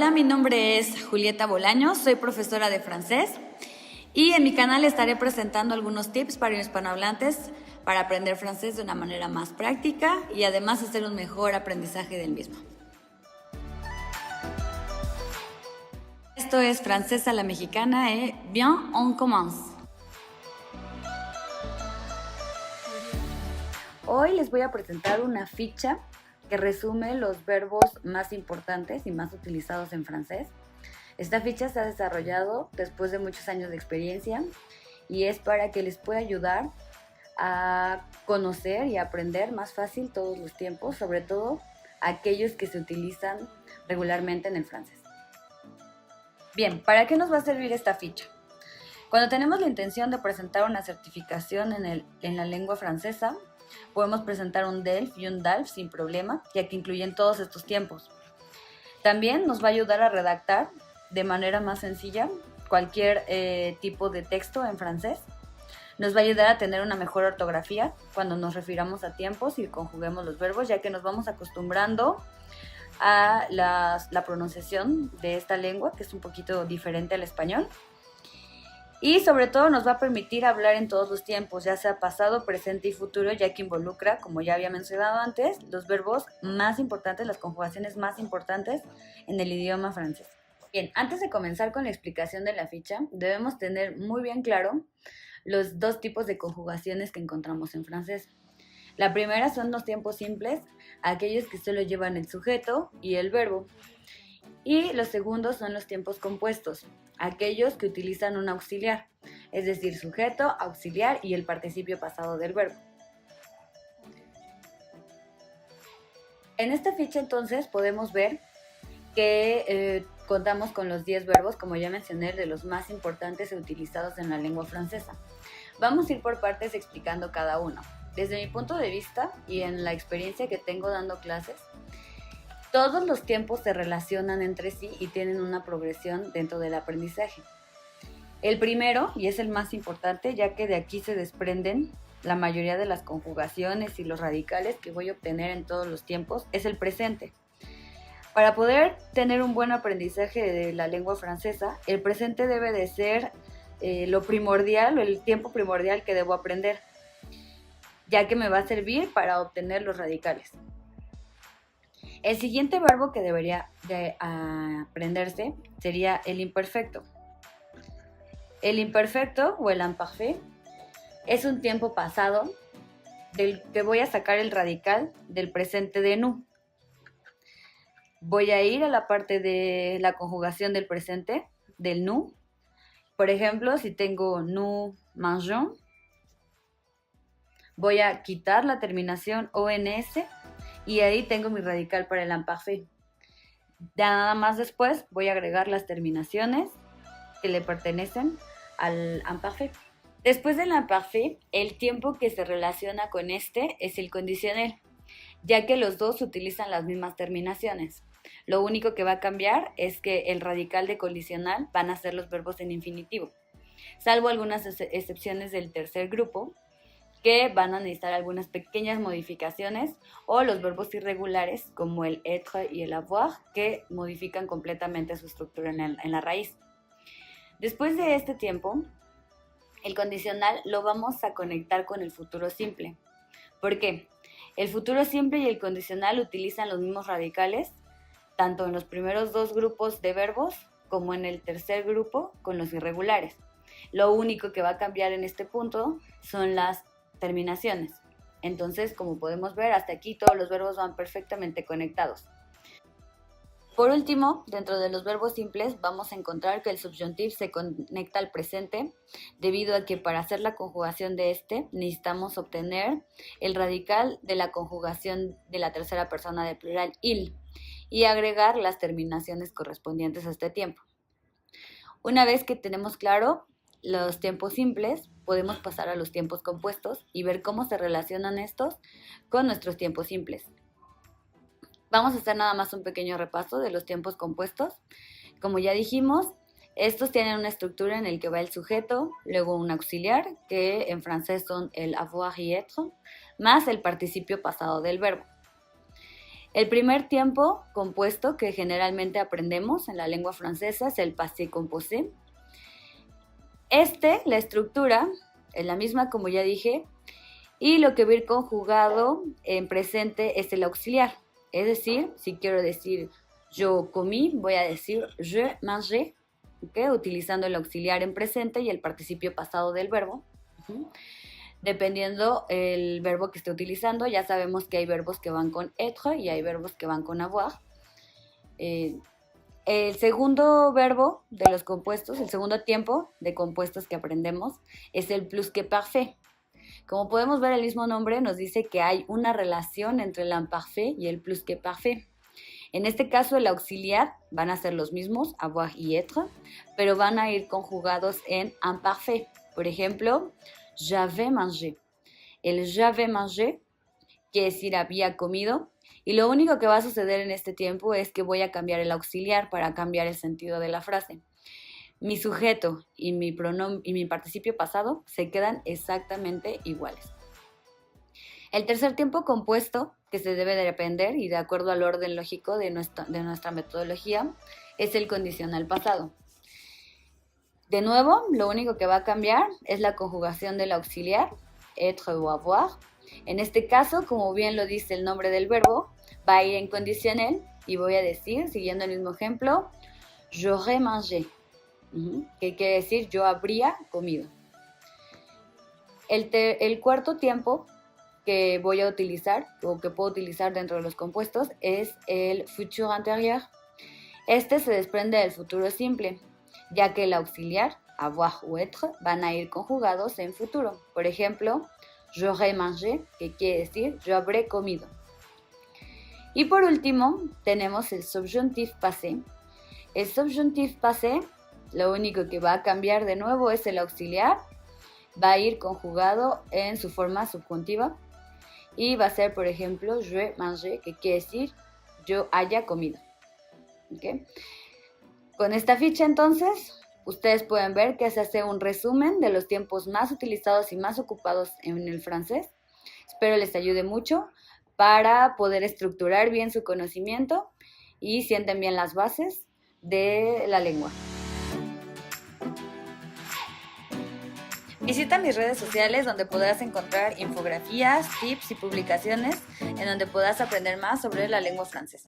Hola, mi nombre es Julieta Bolaños, soy profesora de francés y en mi canal estaré presentando algunos tips para hispanohablantes para aprender francés de una manera más práctica y además hacer un mejor aprendizaje del mismo. Esto es Francés a la Mexicana et bien, on commence. Hoy les voy a presentar una ficha que resume los verbos más importantes y más utilizados en francés. Esta ficha se ha desarrollado después de muchos años de experiencia y es para que les pueda ayudar a conocer y aprender más fácil todos los tiempos, sobre todo aquellos que se utilizan regularmente en el francés. Bien, ¿para qué nos va a servir esta ficha? Cuando tenemos la intención de presentar una certificación en la lengua francesa, podemos presentar un DELF y un DALF sin problema, ya que incluyen todos estos tiempos. También nos va a ayudar a redactar de manera más sencilla cualquier tipo de texto en francés. Nos va a ayudar a tener una mejor ortografía cuando nos refiramos a tiempos y conjuguemos los verbos, ya que nos vamos acostumbrando a la pronunciación de esta lengua, que es un poquito diferente al español. Y sobre todo nos va a permitir hablar en todos los tiempos, ya sea pasado, presente y futuro, ya que involucra, como ya había mencionado antes, los verbos más importantes, las conjugaciones más importantes en el idioma francés. Bien, antes de comenzar con la explicación de la ficha, debemos tener muy bien claro los dos tipos de conjugaciones que encontramos en francés. La primera son los tiempos simples, aquellos que solo llevan el sujeto y el verbo. Y los segundos son los tiempos compuestos, aquellos que utilizan un auxiliar, es decir, sujeto, auxiliar y el participio pasado del verbo. En esta ficha entonces podemos ver que contamos con los 10 verbos, como ya mencioné, de los más importantes e utilizados en la lengua francesa. Vamos a ir por partes explicando cada uno. Desde mi punto de vista y en la experiencia que tengo dando clases, todos los tiempos se relacionan entre sí y tienen una progresión dentro del aprendizaje. El primero, y es el más importante, ya que de aquí se desprenden la mayoría de las conjugaciones y los radicales que voy a obtener en todos los tiempos, es el presente. Para poder tener un buen aprendizaje de la lengua francesa, el presente debe de ser lo primordial, el tiempo primordial que debo aprender, ya que me va a servir para obtener los radicales. El siguiente verbo que debería de aprenderse sería el imperfecto. El imperfecto o el imparfait es un tiempo pasado del que voy a sacar el radical del presente de nous. Voy a ir a la parte de la conjugación del presente, del nous. Por ejemplo, si tengo nous mangeons, voy a quitar la terminación ONS y ahí tengo mi radical para el imparfait. Nada más después voy a agregar las terminaciones que le pertenecen al imparfait. Después del imparfait, el tiempo que se relaciona con este es el conditionnel, ya que los dos utilizan las mismas terminaciones. Lo único que va a cambiar es que el radical de condicional van a ser los verbos en infinitivo, salvo algunas excepciones del tercer grupo, que van a necesitar algunas pequeñas modificaciones, o los verbos irregulares como el être y el avoir, que modifican completamente su estructura en la raíz. Después de este tiempo, el condicional lo vamos a conectar con el futuro simple. ¿Por qué? El futuro simple y el condicional utilizan los mismos radicales, tanto en los primeros dos grupos de verbos como en el tercer grupo con los irregulares. Lo único que va a cambiar en este punto son las terminaciones. Entonces, como podemos ver, hasta aquí todos los verbos van perfectamente conectados. Por último, dentro de los verbos simples vamos a encontrar que el subjuntivo se conecta al presente debido a que para hacer la conjugación de este necesitamos obtener el radical de la conjugación de la tercera persona del plural il y agregar las terminaciones correspondientes a este tiempo. Una vez que tenemos claro los tiempos simples, podemos pasar a los tiempos compuestos y ver cómo se relacionan estos con nuestros tiempos simples. Vamos a hacer nada más un pequeño repaso de los tiempos compuestos. Como ya dijimos, estos tienen una estructura en la que va el sujeto, luego un auxiliar, que en francés son el avoir y être, más el participio pasado del verbo. El primer tiempo compuesto que generalmente aprendemos en la lengua francesa es el passé composé. La estructura es la misma como ya dije, y lo que va a ir conjugado en presente es el auxiliar. Es decir, si quiero decir yo comí, voy a decir je mangé, ¿okay? Utilizando el auxiliar en presente y el participio pasado del verbo. Dependiendo el verbo que esté utilizando, ya sabemos que hay verbos que van con être y hay verbos que van con avoir. El segundo verbo de los compuestos, el segundo tiempo de compuestos que aprendemos es el plus que parfait. Como podemos ver, el mismo nombre nos dice que hay una relación entre el imparfait y el plus que parfait. En este caso, el auxiliar van a ser los mismos, avoir y être, pero van a ir conjugados en imparfait. Por ejemplo, j'avais mangé. El j'avais mangé quiere decir había comido, y lo único que va a suceder en este tiempo es que voy a cambiar el auxiliar para cambiar el sentido de la frase. Mi sujeto y mi participio pasado se quedan exactamente iguales. El tercer tiempo compuesto que se debe de aprender y de acuerdo al orden lógico de nuestra metodología es el condicional pasado. De nuevo, lo único que va a cambiar es la conjugación del auxiliar, être o avoir. En este caso, como bien lo dice el nombre del verbo, va a ir en conditionnel y voy a decir, siguiendo el mismo ejemplo, j'aurais mangé, que quiere decir yo habría comido. El cuarto tiempo que voy a utilizar o que puedo utilizar dentro de los compuestos es el futur antérieur. Este se desprende del futuro simple, ya que el auxiliar, avoir o être, van a ir conjugados en futuro. Por ejemplo, j'aurais mangé, que quiere decir yo habré comido. Y por último, tenemos el subjuntif passé. El subjuntif passé, lo único que va a cambiar de nuevo es el auxiliar, va a ir conjugado en su forma subjuntiva y va a ser, por ejemplo, je mangé, que quiere decir yo haya comido. ¿Okay? Con esta ficha, entonces, ustedes pueden ver que se hace un resumen de los tiempos más utilizados y más ocupados en el francés. Espero les ayude mucho para poder estructurar bien su conocimiento y sienten bien las bases de la lengua. Visita mis redes sociales donde podrás encontrar infografías, tips y publicaciones en donde podrás aprender más sobre la lengua francesa.